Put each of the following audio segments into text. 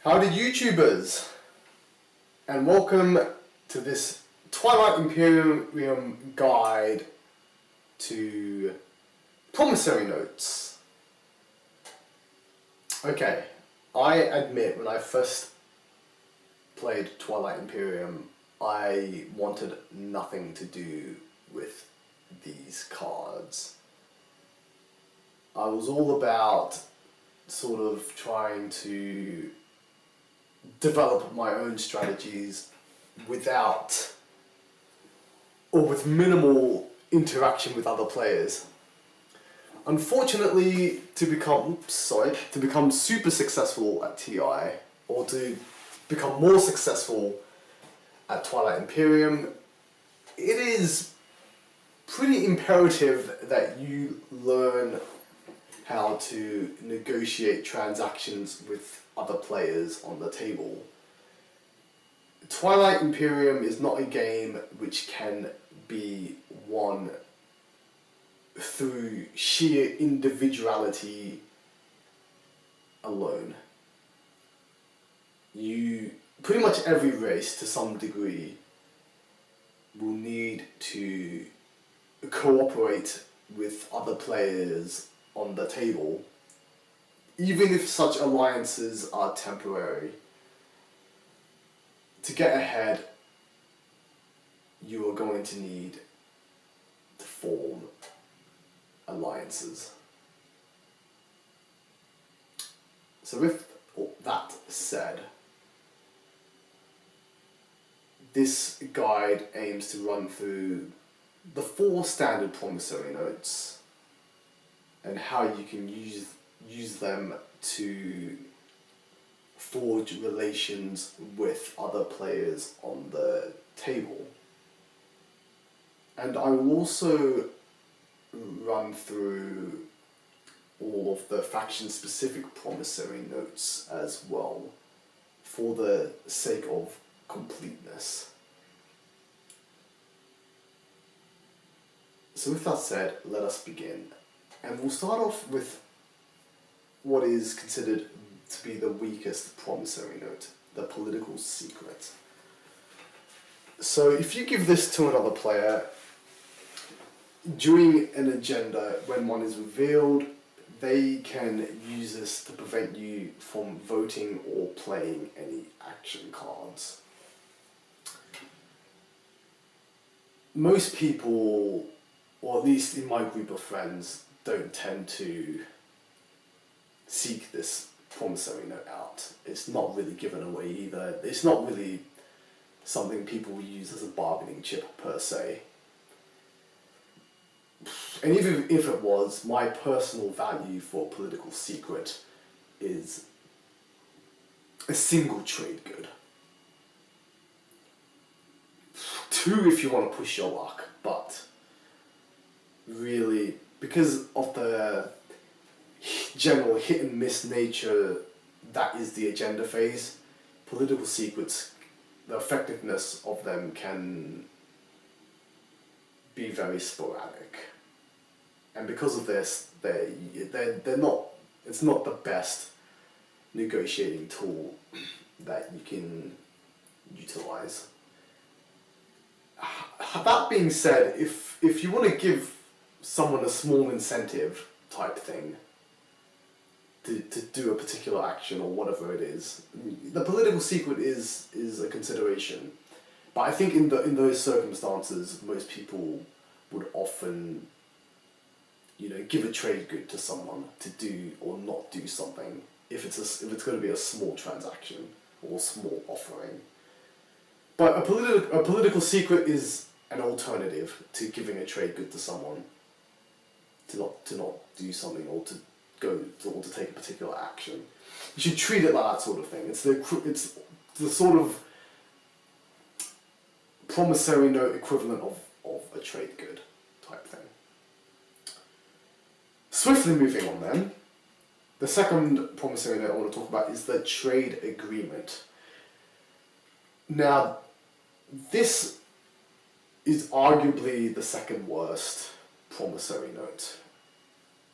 Howdy YouTubers, and welcome to this Twilight Imperium guide to Promissory notes. Okay, I admit when I first played Twilight Imperium, I wanted nothing to do with these cards. I was all about sort of trying to develop my own strategies without or with minimal interaction with other players. Unfortunately, to become super successful at TI, or to become more successful at Twilight Imperium, it is pretty imperative that you learn how to negotiate transactions with other players on the table. Twilight Imperium is not a game which can be won through sheer individuality alone. Pretty much every race, to some degree, will need to cooperate with other players on the table, even if such alliances are temporary. To get ahead, you are going to need to form alliances. So with that said, this guide aims to run through the 4 standard promissory notes and how you can use them to forge relations with other players on the table. And I will also run through all of the faction-specific promissory notes as well, for the sake of completeness. So with that said, let us begin. And we'll start off with what is considered to be the weakest promissory note, the political secret. So if you give this to another player, during an agenda, when one is revealed, they can use this to prevent you from voting or playing any action cards. Most people, or at least in my group of friends, don't tend to seek this promissory note out. It's not really given away either. It's not really something people use as a bargaining chip per se. And even if it was, my personal value for a political secret is a single trade good. 2 if you want to push your luck, but really, because of the general hit and miss nature that is the agenda phase, political secrets, the effectiveness of them can be very sporadic. And because of this, they're not, it's not the best negotiating tool that you can utilize. That being said, if you want to give someone a small incentive type thing to do a particular action or whatever it is, the political secret is a consideration. But I think in those circumstances, most people would often, give a trade good to someone to do or not do something if it's going to be a small transaction or small offering. But a political secret is an alternative to giving a trade good to someone to not do something or to take a particular action. You should treat it like that sort of thing. It's the sort of promissory note equivalent of a trade good type thing. Swiftly moving on then, the second promissory note I want to talk about is the trade agreement. Now, this is arguably the second worst promissory note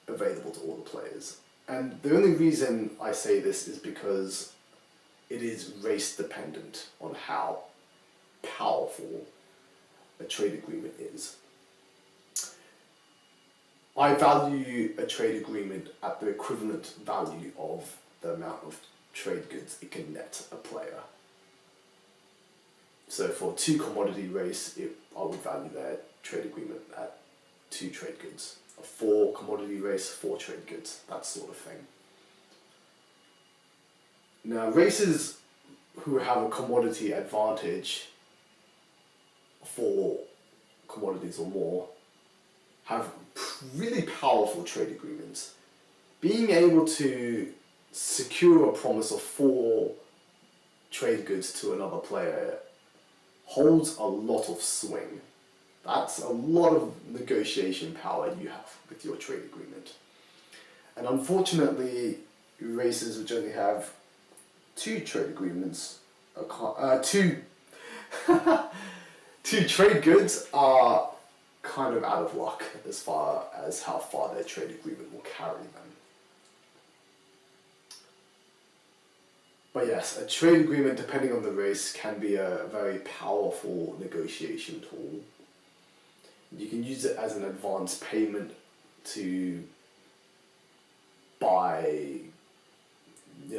available to all the players. And the only reason I say this is because it is race dependent on how powerful a trade agreement is. I value a trade agreement at the equivalent value of the amount of trade goods it can net a player. So for 2 commodity race, I would value their trade agreement at 2 trade goods. A 4 commodity race, 4 trade goods, that sort of thing. Now, races who have a commodity advantage, 4 commodities or more, have really powerful trade agreements. Being able to secure a promise of 4 trade goods to another player holds a lot of swing. That's a lot of negotiation power you have with your trade agreement. And unfortunately, races which only have 2 trade agreements, 2 trade goods are kind of out of luck as far as how far their trade agreement will carry them. But yes, a trade agreement, depending on the race, can be a very powerful negotiation tool. You can use it as an advance payment to buy,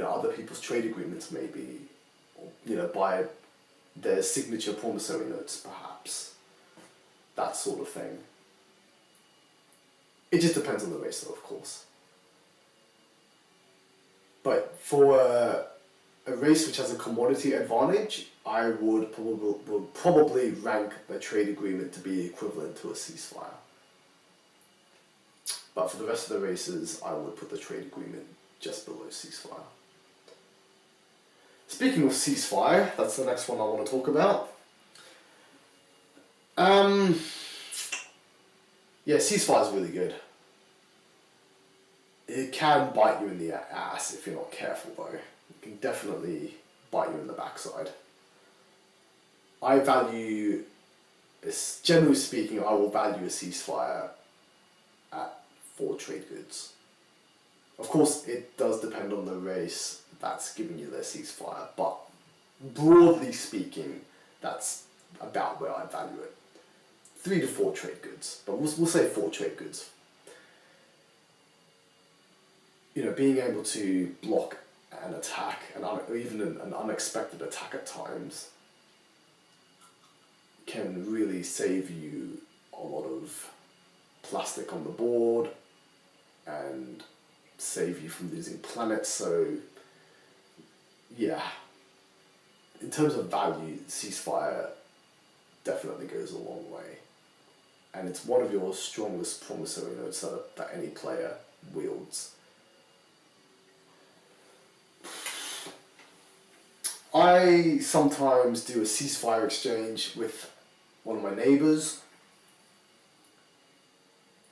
other people's trade agreements maybe, or, buy their signature promissory notes perhaps. That sort of thing. It just depends on the race though, of course. But for a race which has a commodity advantage, I would probably rank the trade agreement to be equivalent to a ceasefire. But for the rest of the races, I would put the trade agreement just below ceasefire. Speaking of ceasefire, that's the next one I want to talk about. Yeah, ceasefire is really good. It can bite you in the ass if you're not careful though. It can definitely bite you in the backside. I value, generally speaking, I will value a ceasefire at 4 trade goods. Of course, it does depend on the race that's giving you their ceasefire, but broadly speaking, that's about where I value it. 3 to 4 trade goods, but we'll say 4 trade goods. Being able to block an attack, or even an unexpected attack at times, can really save you a lot of plastic on the board and save you from losing planets. So yeah, in terms of value, ceasefire definitely goes a long way, and it's one of your strongest promissory notes that any player wields. I sometimes do a ceasefire exchange with one of my neighbours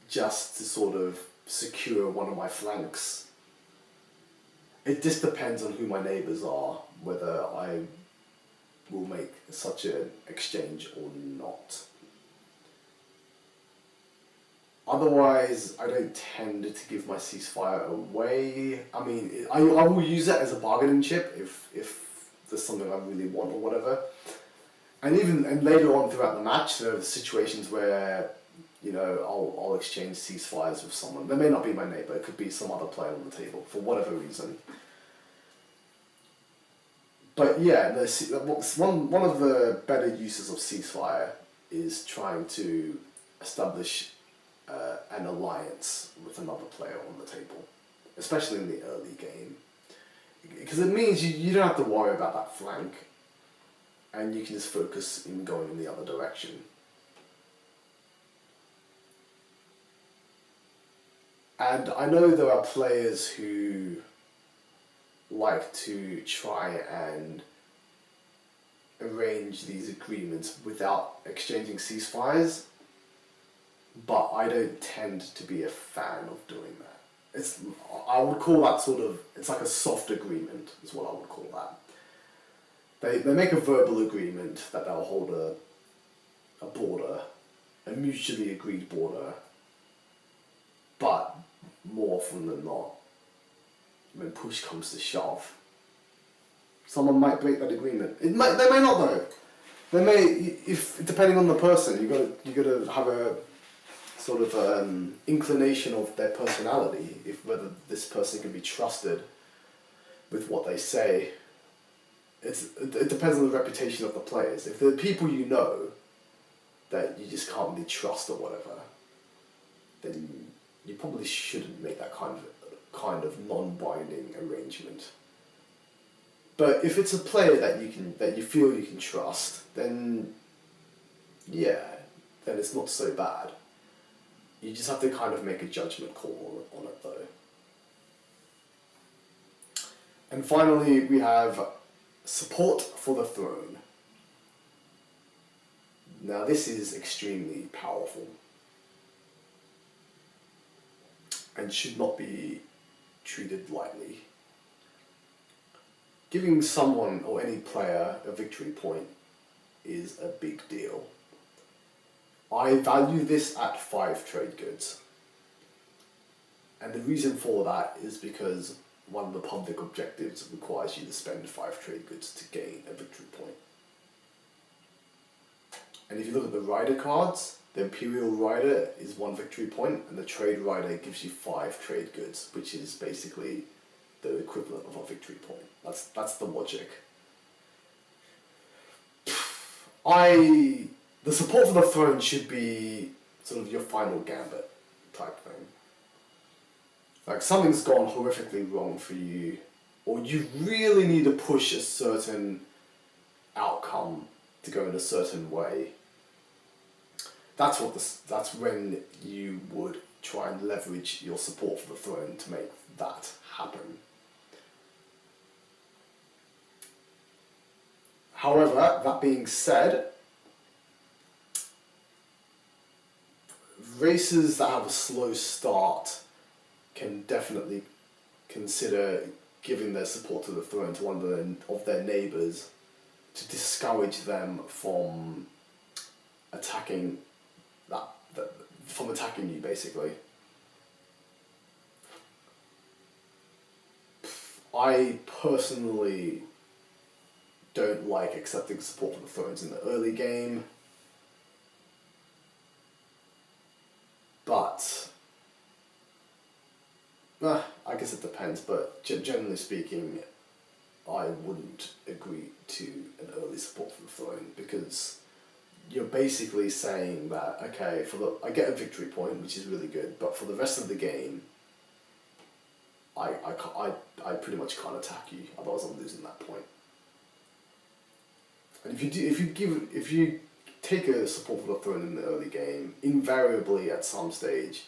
just to sort of secure one of my flanks. It just depends on who my neighbours are, whether I will make such an exchange or not. Otherwise, I don't tend to give my ceasefire away. I mean, I will use it as a bargaining chip if there's something I really want or whatever. And later on throughout the match, there are situations where, I'll exchange ceasefires with someone. They may not be my neighbour, it could be some other player on the table for whatever reason. But yeah, one of the better uses of ceasefire is trying to establish an alliance with another player on the table, especially in the early game. Because it means you don't have to worry about that flank, and you can just focus in going in the other direction. And I know there are players who like to try and arrange these agreements without exchanging ceasefires, but I don't tend to be a fan of doing that. I would call that it's like a soft agreement, is what I would call that. They make a verbal agreement that they'll hold a border, a mutually agreed border, but more often than not, when push comes to shove, Someone might break that agreement. They may not though. They may, if depending on the person, you gotta have a sort of inclination of their personality, if whether this person can be trusted with what they say. It depends on the reputation of the players. If they're people you know that you just can't really trust or whatever, then you probably shouldn't make that kind of non-binding arrangement. But if it's a player that you feel you can trust, then yeah, then it's not so bad. You just have to kind of make a judgment call on it though. And finally, we have support for the throne. Now this is extremely powerful and should not be treated lightly. Giving someone or any player a victory point is a big deal. I value this at 5 trade goods. And the reason for that is because one of the public objectives requires you to spend 5 trade goods to gain a victory point. And if you look at the rider cards, the Imperial Rider is 1 victory point, and the Trade Rider gives you 5 trade goods, which is basically the equivalent of a victory point. That's the logic. The support for the throne should be sort of your final gambit type thing. Like something's gone horrifically wrong for you, or you really need to push a certain outcome to go in a certain way. That's when you would try and leverage your support for the throne to make that happen. However, that being said, races that have a slow start can definitely consider giving their support to the throne to one of their neighbours to discourage them from attacking you basically. I personally don't like accepting support for the thrones in the early game, but I guess it depends, but generally speaking, I wouldn't agree to an early support for the throne, because you're basically saying that, okay, I get a victory point, which is really good, but for the rest of the game, I pretty much can't attack you, otherwise I'm losing that point. And if you take a support for the throne in the early game, invariably at some stage,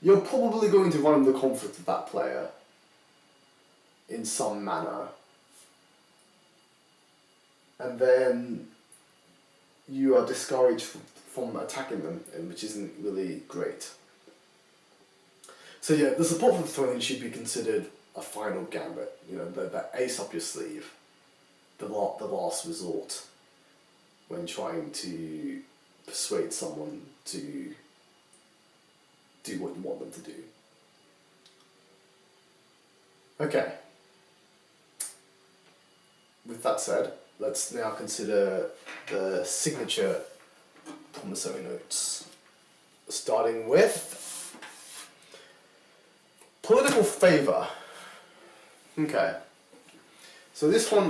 you're probably going to run the conflict with that player in some manner. And then you are discouraged from attacking them, which isn't really great. So yeah, the support for the throne should be considered a final gambit, the ace up your sleeve, the last resort when trying to persuade someone to do what you want them to do. Okay. With that said, let's now consider the signature promissory notes. Starting with political favour. Okay. So this one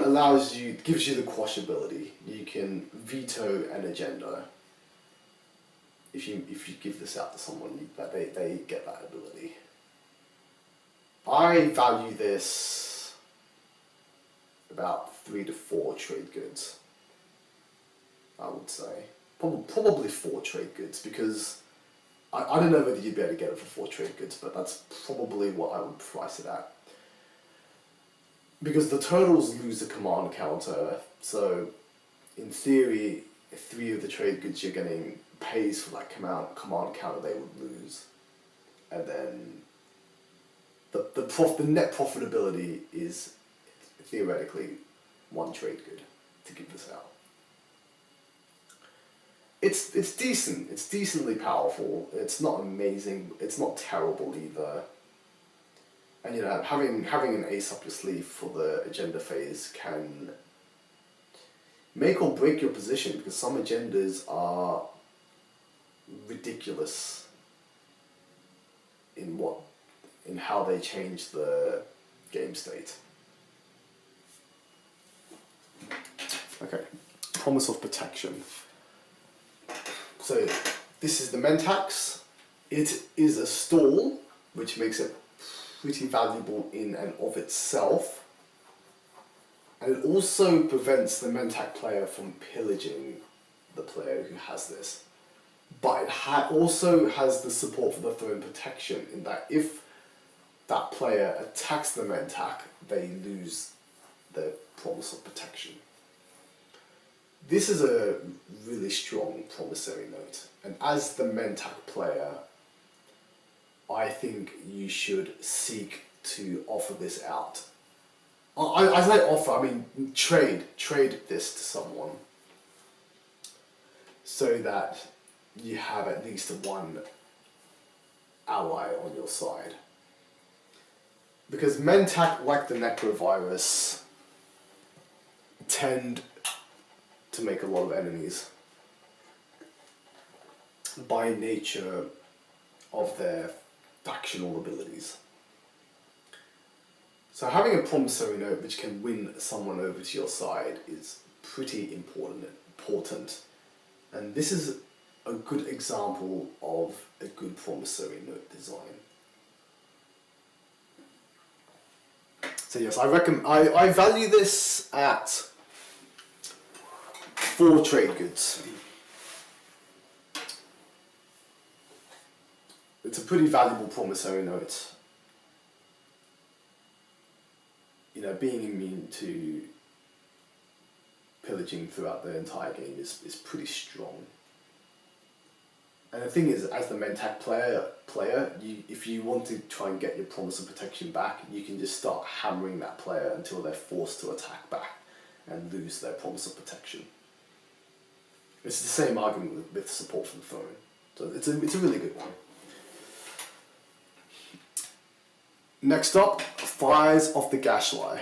gives you the quash ability. You can veto an agenda. If you give this out to someone, they get that ability. I value this about 3 to 4 trade goods, I would say. Probably 4 trade goods, because I don't know whether you'd be able to get it for 4 trade goods, but that's probably what I would price it at. Because the turtles lose the command counter, so in theory, 3 of the trade goods you're getting pays for that command counter they would lose. And then the net profitability is theoretically 1 trade good to give this out. It's decent. It's decently powerful. It's not amazing. It's not terrible either. And you know, having an ace up your sleeve for the agenda phase can make or break your position, because some agendas are ridiculous in how they change the game state. Okay, promise of protection. So this is the Mentax. It is a stall, which makes it pretty valuable in and of itself. And it also prevents the Mentac player from pillaging the player who has this. But it also has the support for the throne protection, in that if that player attacks the Mentac, they lose the promise of protection. This is a really strong promissory note, and as the Mentac player, I think you should seek to offer this out. I say offer, I mean trade this to someone, so that you have at least one ally on your side. Because Mentac, like the Necrovirus, tend to make a lot of enemies by nature of their factional abilities. So having a promissory note which can win someone over to your side is pretty important. And this is a good example of a good promissory note design. So yes, I value this at 4 trade goods. It's a pretty valuable promissory note. You know, being immune to pillaging throughout the entire game is pretty strong. And the thing is, as the Mentac player, if you want to try and get your promise of protection back, you can just start hammering that player until they're forced to attack back and lose their promise of protection. It's the same argument with support from the throne. So it's a really good one. Next up, Fires of the Gashly.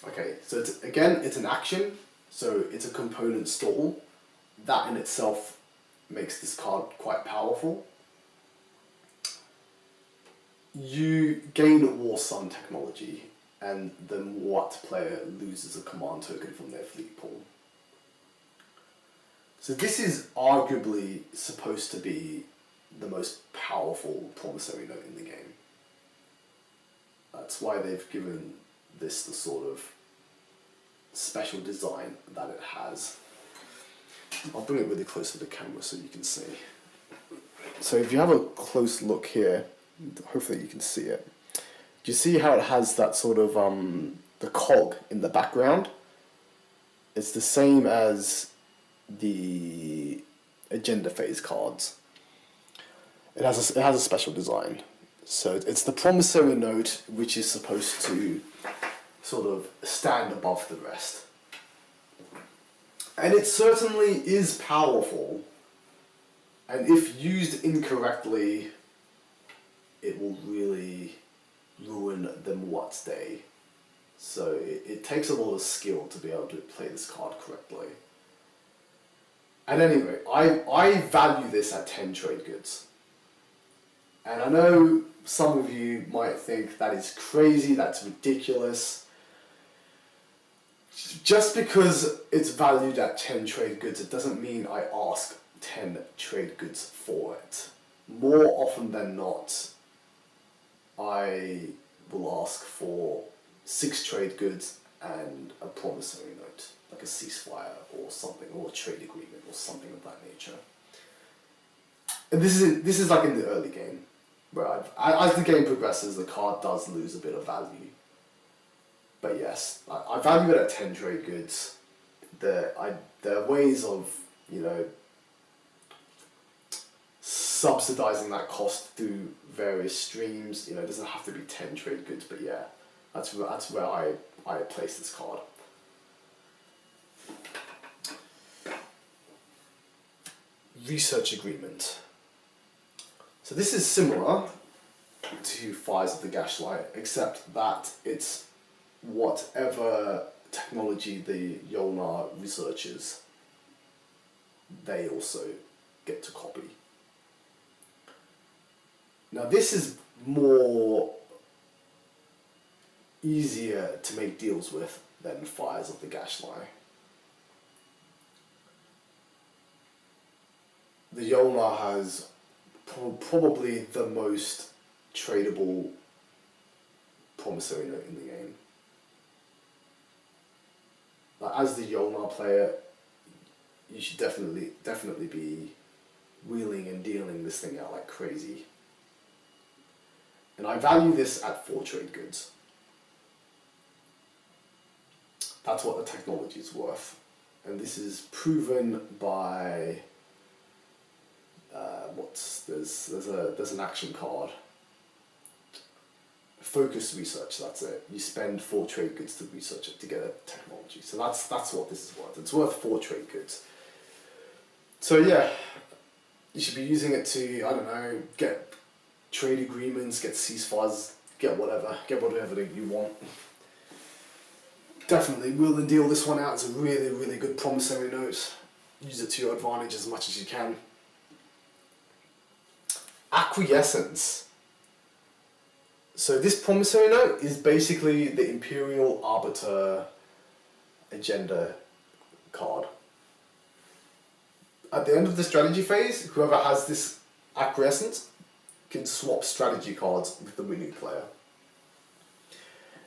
Okay, so it's an action, so it's a component stall. That in itself makes this card quite powerful. You gain War Sun technology, and the Muat player loses a command token from their fleet pool. So this is arguably supposed to be the most powerful promissory note in the game. That's why they've given this the sort of special design that it has. I'll bring it really close to the camera so you can see. So if you have a close look here, hopefully you can see it. Do you see how it has that sort of the cog in the background? It's the same as the agenda phase cards. It has a special design. So it's the promissory note which is supposed to sort of stand above the rest. And it certainly is powerful, and if used incorrectly, it will really ruin the Muat's day. So it takes a lot of skill to be able to play this card correctly. At any rate, I value this at 10 trade goods. And I know some of you might think that is crazy, that's ridiculous. Just because it's valued at 10 trade goods, it doesn't mean I ask 10 trade goods for it. More often than not, I will ask for 6 trade goods and a promissory note, like a ceasefire or something, or a trade agreement or something of that nature. And this is like in the early game, where as the game progresses, the card does lose a bit of value. But yes, I value it at 10 trade goods. There are ways of, you know, subsidizing that cost through various streams. You know, it doesn't have to be 10 trade goods, but yeah, that's where I place this card. Research agreement. So this is similar, to Fires of the Gaslight, except that it's whatever technology the Yolnar researchers, they also get to copy. Now this is more easier to make deals with than Fires of the Gaslight. The Yolnar has probably the most tradable promissory note in the game. Like, as the Yolnar player, you should definitely be wheeling and dealing this thing out like crazy. And I value this at 4 trade goods. That's what the technology is worth. And this is proven by there's an action card. Focus research, that's it. You spend 4 trade goods to research it to get a technology. So that's what this is worth. It's worth 4 trade goods. So yeah, you should be using it to, I don't know, get trade agreements, get ceasefires, get whatever you want. Definitely wheel and deal this one out. It's a really, really good promissory note. Use it to your advantage as much as you can. Acquiescence. So this promissory note is basically the Imperial Arbiter agenda card. At the end of the strategy phase, whoever has this acquiescence can swap strategy cards with the winning player.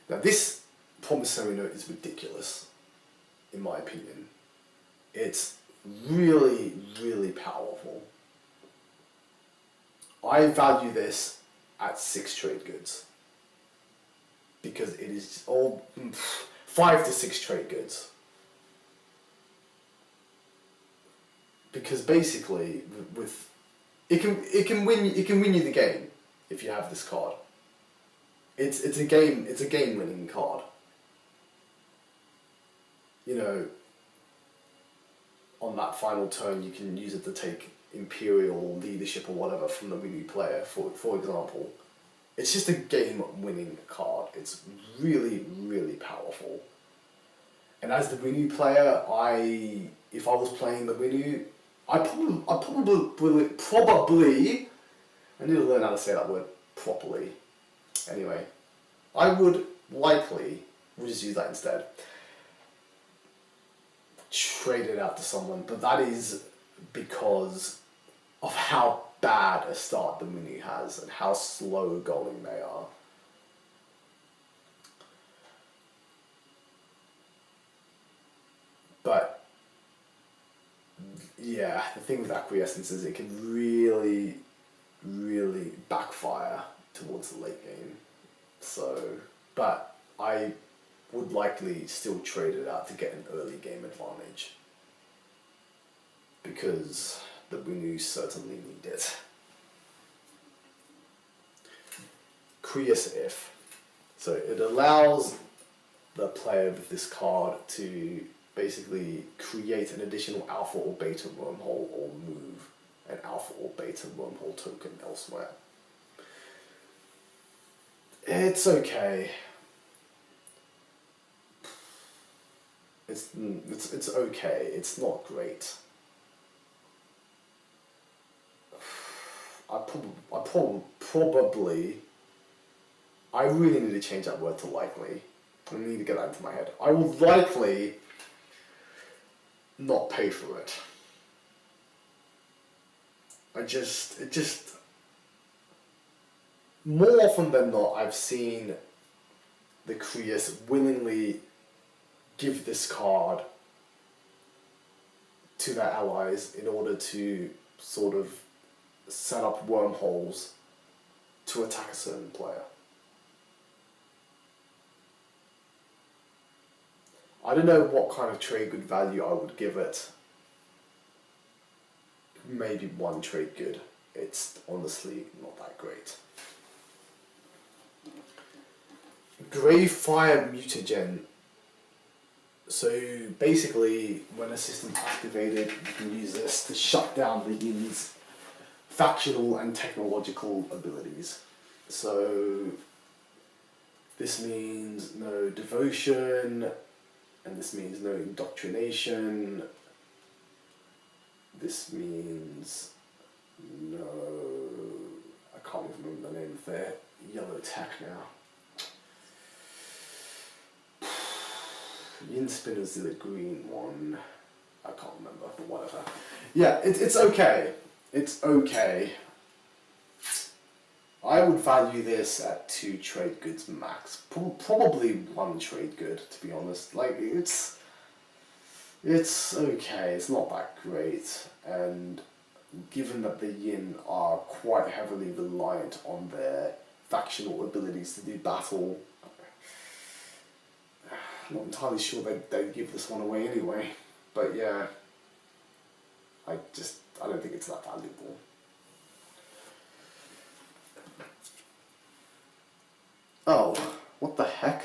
Now this promissory note is ridiculous, in my opinion. It's really, really powerful. I value this at 6 trade goods because it is all 5 to 6 trade goods. Because basically, with it can win you the game if you have this card. It's a game winning card. You know, on that final turn, you can use it to take Imperial leadership or whatever from the winning player, for example. It's just a game-winning card. It's really, really powerful. And as the Winu player, if I was playing the Winu, I probably, I need to learn how to say that word properly. Anyway, I would likely, we'll just use that instead, trade it out to someone, but that is because of how bad a start the Winu has and how slow going they are. But yeah, the thing with acquiescence is it can really, really backfire towards the late game. So, but I would likely still trade it out to get an early game advantage, because the Winu certainly need it. Creus if. So it allows the player with this card to basically create an additional alpha or beta wormhole or move an alpha or beta wormhole token elsewhere. It's okay. It's okay. It's not great. I really need to change that word to likely. I need to get that into my head. I will likely not pay for it. More often than not, I've seen the Creus willingly give this card to their allies in order to sort of set up wormholes to attack a certain player. I don't know what kind of trade good value I would give it. Maybe 1 trade good. It's honestly not that great. Grey Fire Mutagen. So basically, when a system's activated, you can use this to shut down the unit's factional and technological abilities. So this means no devotion, and this means no indoctrination. This means no... I can't even remember the name of their yellow tech now. Yin Spinners is the green one. I can't remember, but whatever. Yeah, it's okay. It's okay. I would value this at 2 trade goods max. Probably 1 trade good, to be honest. Like, it's okay. It's not that great. And given that the Yin are quite heavily reliant on their factional abilities to do battle, I'm not entirely sure they'd give this one away anyway. But yeah, I don't think it's that valuable. Oh, what the heck?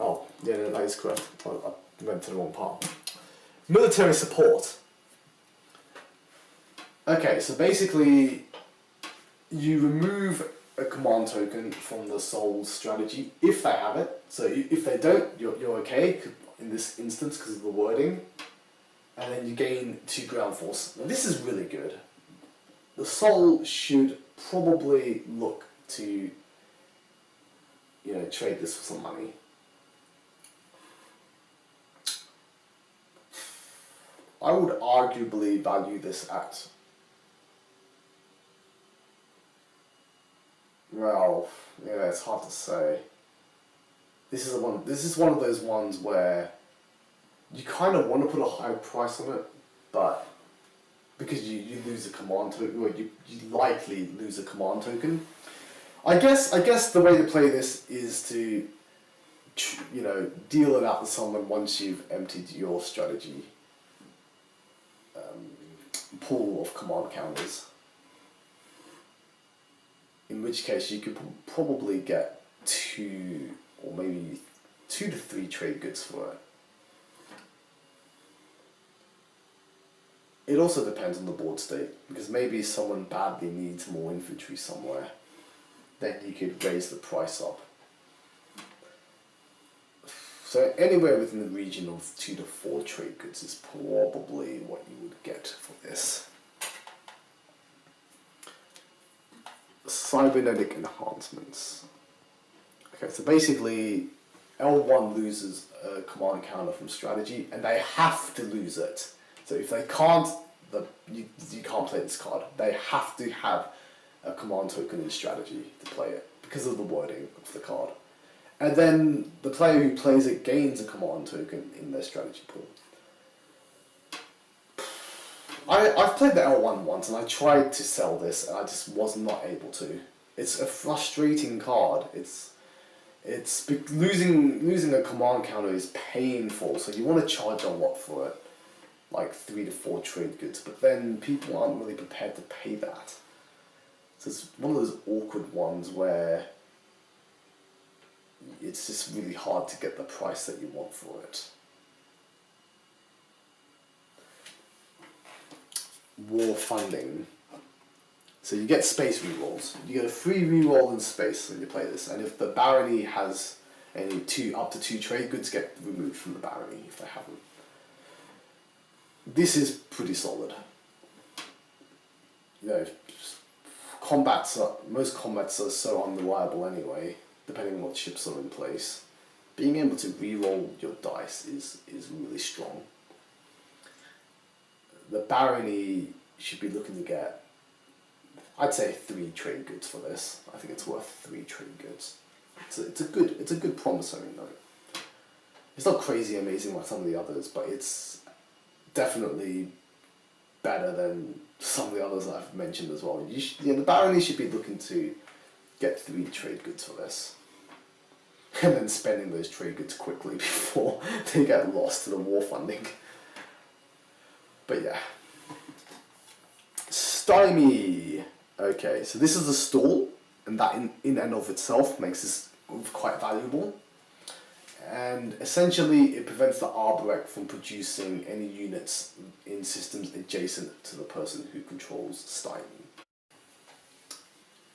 Oh, yeah, no, that is correct. I went to the wrong part. Military support. Okay, so basically, you remove a command token from the Soul's strategy if they have it. So if they don't, you're okay in this instance because of the wording. And then you gain 2 ground force. Now this is really good. The Soul should probably look to, trade this for some money. I would arguably value this at, well, yeah, it's hard to say. This is one of those ones where you kind of want to put a high price on it, but because you lose a command token, or you likely lose a command token. I guess the way to play this is to, deal it out to someone once you've emptied your strategy pool of command counters. In which case you could probably get 2 or maybe 2 to 3 trade goods for it. It also depends on the board state, because maybe someone badly needs more infantry somewhere. Then you could raise the price up. So anywhere within the region of 2 to 4 trade goods is probably what you would get for this. Cybernetic enhancements. Okay, so basically L1 loses a command counter from strategy, and they have to lose it. So if they can't, you can't play this card. They have to have a command token in strategy to play it, because of the wording of the card. And then the player who plays it gains a command token in their strategy pool. I've played the L1 once, and I tried to sell this, and I just was not able to. It's a frustrating card. Losing a command counter is painful, so you want to charge a lot for it, like 3 to 4 trade goods, but then people aren't really prepared to pay that. So it's one of those awkward ones where it's just really hard to get the price that you want for it. War funding. So you get space rerolls. You get a free reroll in space when you play this, and if the barony has any up to 2 trade goods, get removed from the barony if they haven't. This is pretty solid. Most combats are so unreliable anyway, depending on what ships are in place. Being able to reroll your dice is really strong. The barony should be looking to get, I'd say, 3 trade goods for this. I think it's worth 3 trade goods. It's a good promissory note. It's not crazy amazing like some of the others, but it's definitely better than some of the others I've mentioned as well. The barony should be looking to get 3 trade goods for this, and then spending those trade goods quickly before they get lost to the war funding. But yeah. Stymie. Okay, so this is a stall, and that in and of itself makes this quite valuable. And essentially it prevents the Arborec from producing any units in systems adjacent to the person who controls Stymie.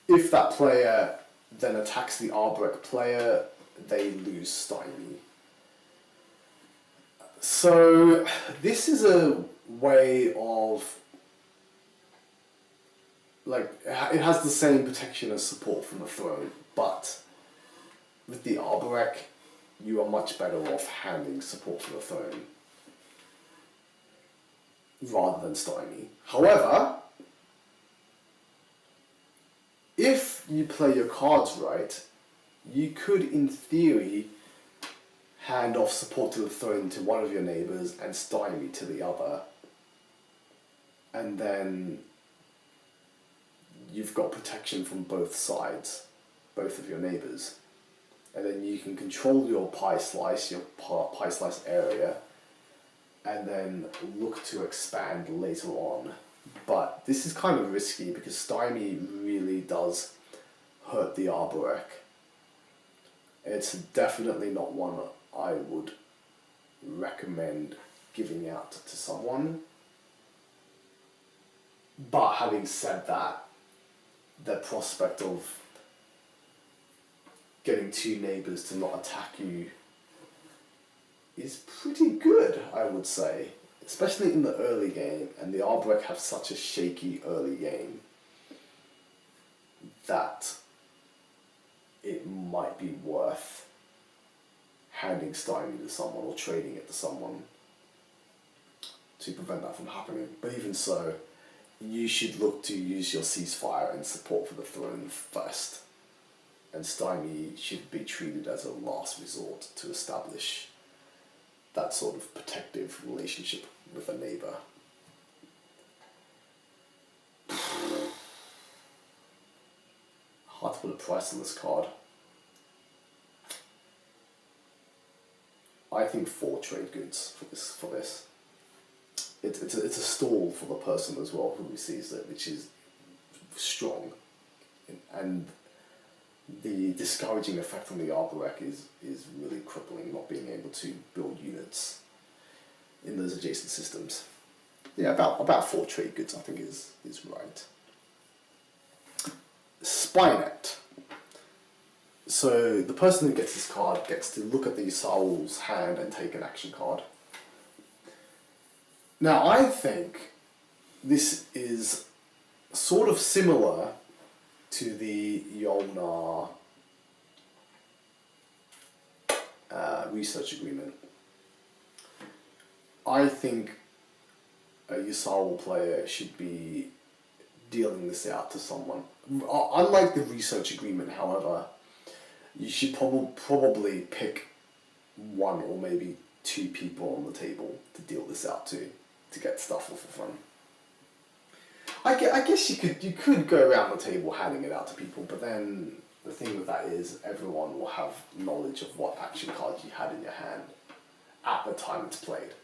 If that player then attacks the Arborec player, they lose Stymie. So this is a way of, like, it has the same protection as support from the throne, but with the Arborec, you are much better off handing support from the throne rather than Stymie. However, if you play your cards right, you could, in theory, hand off support to the throne to one of your neighbours and Stymie to the other. And then you've got protection from both sides, both of your neighbours. And then you can control your pie slice area, and then look to expand later on. But this is kind of risky because Stymie really does hurt the Arborec. It's definitely not one I would recommend giving out to someone. But having said that, the prospect of getting two neighbours to not attack you is pretty good, I would say. Especially in the early game, and the Arborec have such a shaky early game that it might be worth handing Stymie to someone or trading it to someone to prevent that from happening. But even so, you should look to use your ceasefire and support for the throne first, and Stymie should be treated as a last resort to establish that sort of protective relationship with a neighbour. Hard to put a price on this card. I think 4 trade goods for this. It's a stall for the person as well who receives it, which is strong, and the discouraging effect on the Arborec is really crippling, not being able to build units in those adjacent systems. Yeah, about 4 trade goods I think is right. Spynet. So the person who gets this card gets to look at the Saul's hand and take an action card. Now I think this is sort of similar to the Yolnar research agreement. I think a Ysaul player should be dealing this out to someone. Unlike the research agreement, however, you should probably pick 1 or maybe 2 people on the table to deal this out to get stuff off of fun. I guess you could go around the table handing it out to people, but then the thing with that is everyone will have knowledge of what action cards you had in your hand at the time it's played.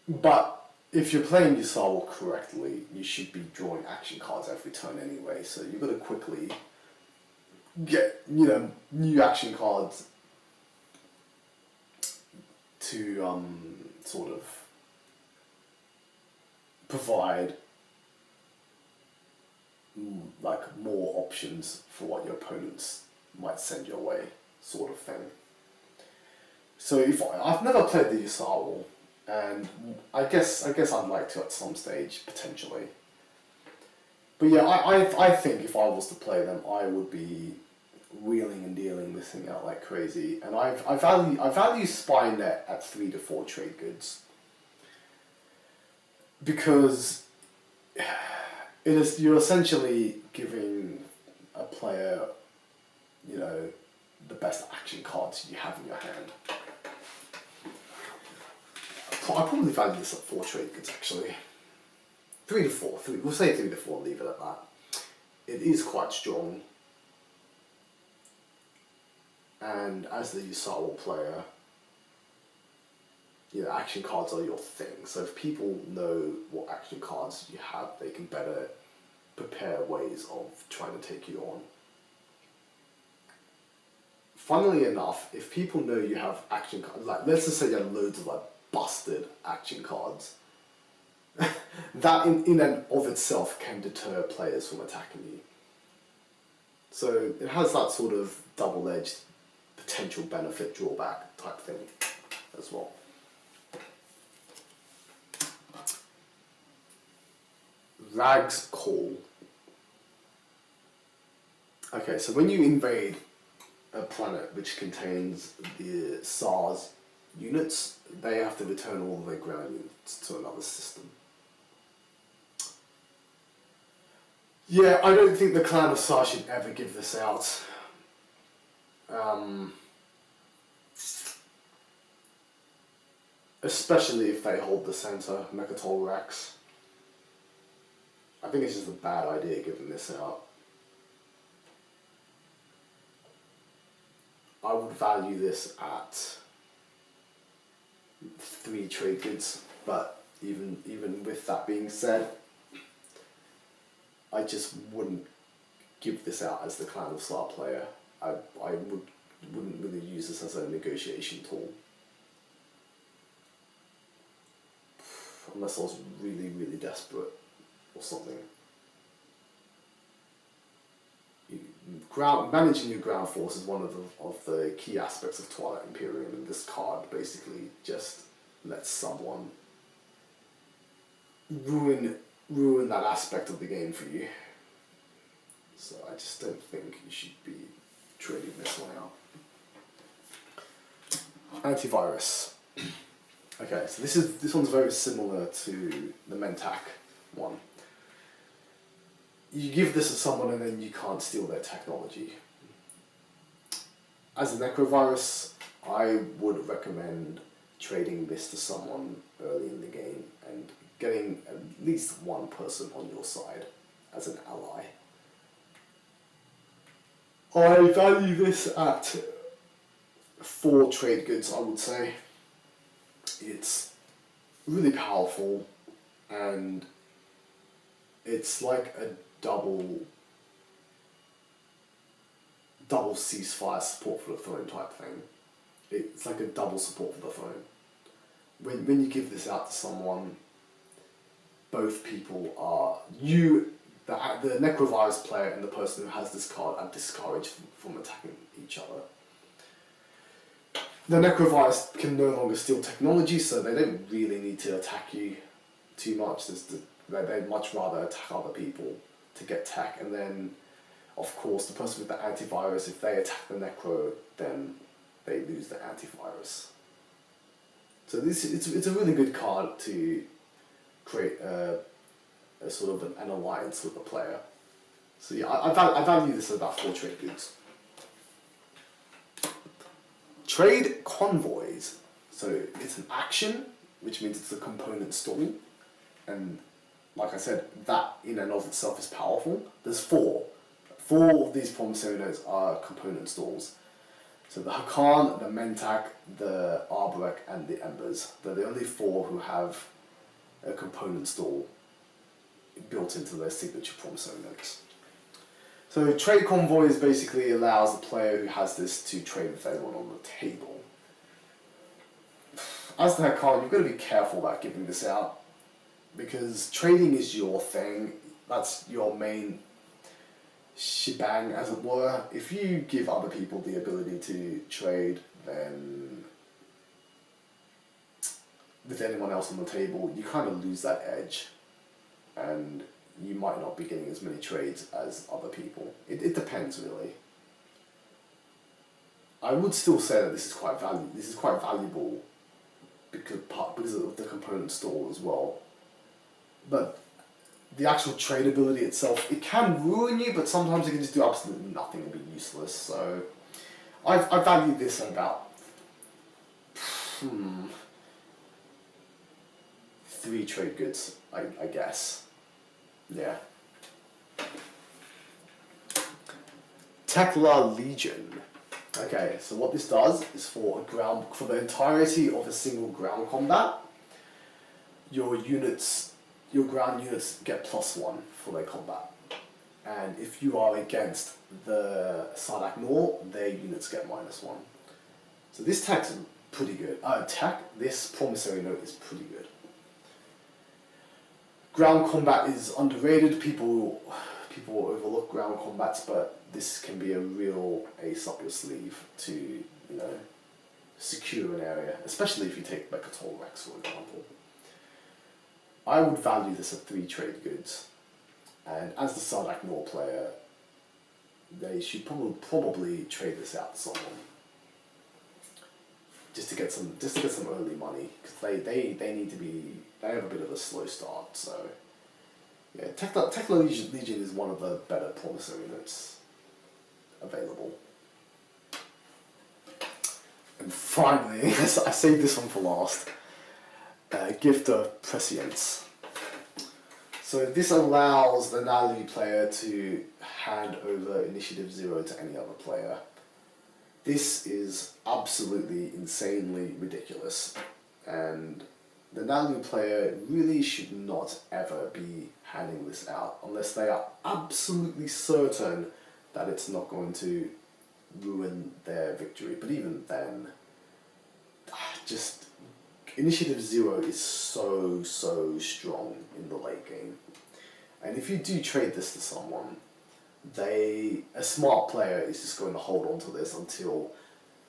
But if you're playing Ysaul correctly, you should be drawing action cards every turn anyway, so you've got to quickly get, new action cards to sort of provide like more options for what your opponents might send your way, sort of thing. So if I've never played the Ysaul, and I guess I'd like to at some stage potentially. But yeah, I think if I was to play them, I would be wheeling and dealing this thing out like crazy. And I value Spynet at 3 to 4 trade goods, because you're essentially giving a player, the best action cards you have in your hand. I probably value this at 4 trade goods actually. 3 to 4. We'll say 3 to 4. Leave it at that. It is quite strong. And as the Ysaul player, action cards are your thing. So if people know what action cards you have, they can better prepare ways of trying to take you on. Funnily enough, if people know you have action cards, like let's just say you have loads of busted action cards, that in and of itself can deter players from attacking you. So it has that sort of double-edged potential benefit drawback type thing as well. Rag's Call. Okay, so when you invade a planet which contains the SARS units, they have to return all of their ground units to another system. Yeah, I don't think the clan of SARS should ever give this out. Especially if they hold the center, Mechatol Rex. I think it's just a bad idea giving this out. I would value this at 3 trade goods, but even with that being said, I just wouldn't give this out as the Clan of Star player. I wouldn't really use this as a negotiation tool. Unless I was really, really desperate or something. Managing your ground force is one of the key aspects of Twilight Imperium, and this card basically just lets someone ruin that aspect of the game for you. So I just don't think you should be trading this one out. Antivirus. Okay, so this one's very similar to the Mentak one. You give this to someone and then you can't steal their technology. As a Necrovirus, I would recommend trading this to someone early in the game and getting at least one person on your side as an ally. I value this at 4 trade goods, I would say. It's really powerful and it's like a double ceasefire support for the throne type thing. It's like a double support for the throne. When you give this out to someone, both people are the Necrovirus player and the person who has this card are discouraged from attacking each other. The Necrovirus can no longer steal technology, so they don't really need to attack you too much. They'd much rather attack other people to get tech, and then, of course, the person with the antivirus, if they attack the Necro, then they lose the antivirus. So it's a really good card to create a sort of an alliance with the player. So yeah, I value this at about 4 trade goods. Trade Convoys. So it's an action, which means it's a component stall, and like I said, that in and of itself is powerful. There's 4. 4 of these Promissory notes are component stalls. So the Hakan, the Mentak, the Arborek, and the Embers. They're the only 4 who have a component stall built into their signature Promissory notes. So Trade Convoys basically allows the player who has this to trade with anyone on the table. As the Hakan, you've got to be careful about giving this out, because trading is your thing. That's your main shebang, as it were. If you give other people the ability to trade, then with anyone else on the table, you kind of lose that edge, and you might not be getting as many trades as other people. It depends, really. I would still say that this is quite valuable because of the component stall as well. But the actual tradability itself, it can ruin you, but sometimes it can just do absolutely nothing and be useless. So I value this at about 3 trade goods, I guess. Yeah. Tekla Legion. Okay, so what this does is for the entirety of a single ground combat, your ground units get +1 for their combat. And if you are against the Sardak Nor, their units get -1. So this tech's pretty good. This Promissory note is pretty good. Ground combat is underrated. People overlook ground combats, but this can be a real ace up your sleeve to, you know, secure an area, especially if you take Mechatol Rex, for example. I would value this at 3 trade goods, and as the Sardak Nor player, they should probably trade this out to someone just to get some early money, because they have a bit of a slow start. So yeah, Tekla Legion is one of the better Promissory notes available. And finally, I saved this one for last. Gift of Prescience. So this allows the Nalu player to hand over Initiative 0 to any other player. This is absolutely insanely ridiculous, and the Nalu player really should not ever be handing this out unless they are absolutely certain that it's not going to ruin their victory. But even then, just Initiative 0 is so strong in the late game. And if you do trade this to someone, a smart player is just going to hold on to this until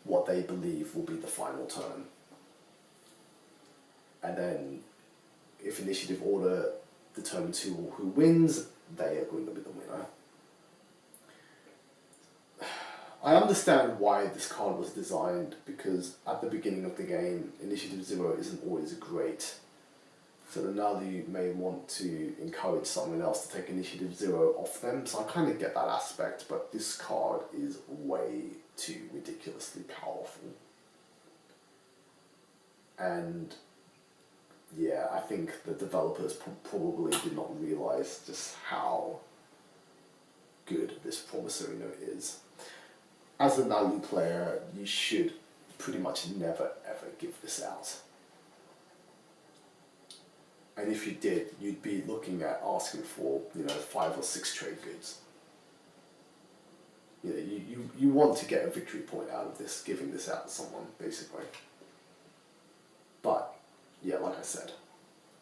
what they believe will be the final turn. And then, if initiative order determines who wins, they are going to be the winner. I understand why this card was designed, because at the beginning of the game, Initiative 0 isn't always great. So the Nalu may want to encourage someone else to take Initiative 0 off them, so I kind of get that aspect, but this card is way too ridiculously powerful. And yeah, I think the developers probably did not realize just how good this Promissory note is. As a Nalu player, you should pretty much never ever give this out. And if you did, you'd be looking at asking for, 5 or 6 trade goods. You want to get a victory point out of this, giving this out to someone, basically. But yeah, like I said,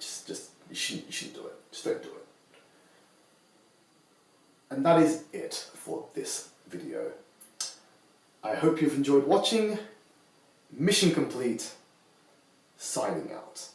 just you shouldn't do it. Just don't do it. And that is it for this video. I hope you've enjoyed watching. Mission complete. Signing out.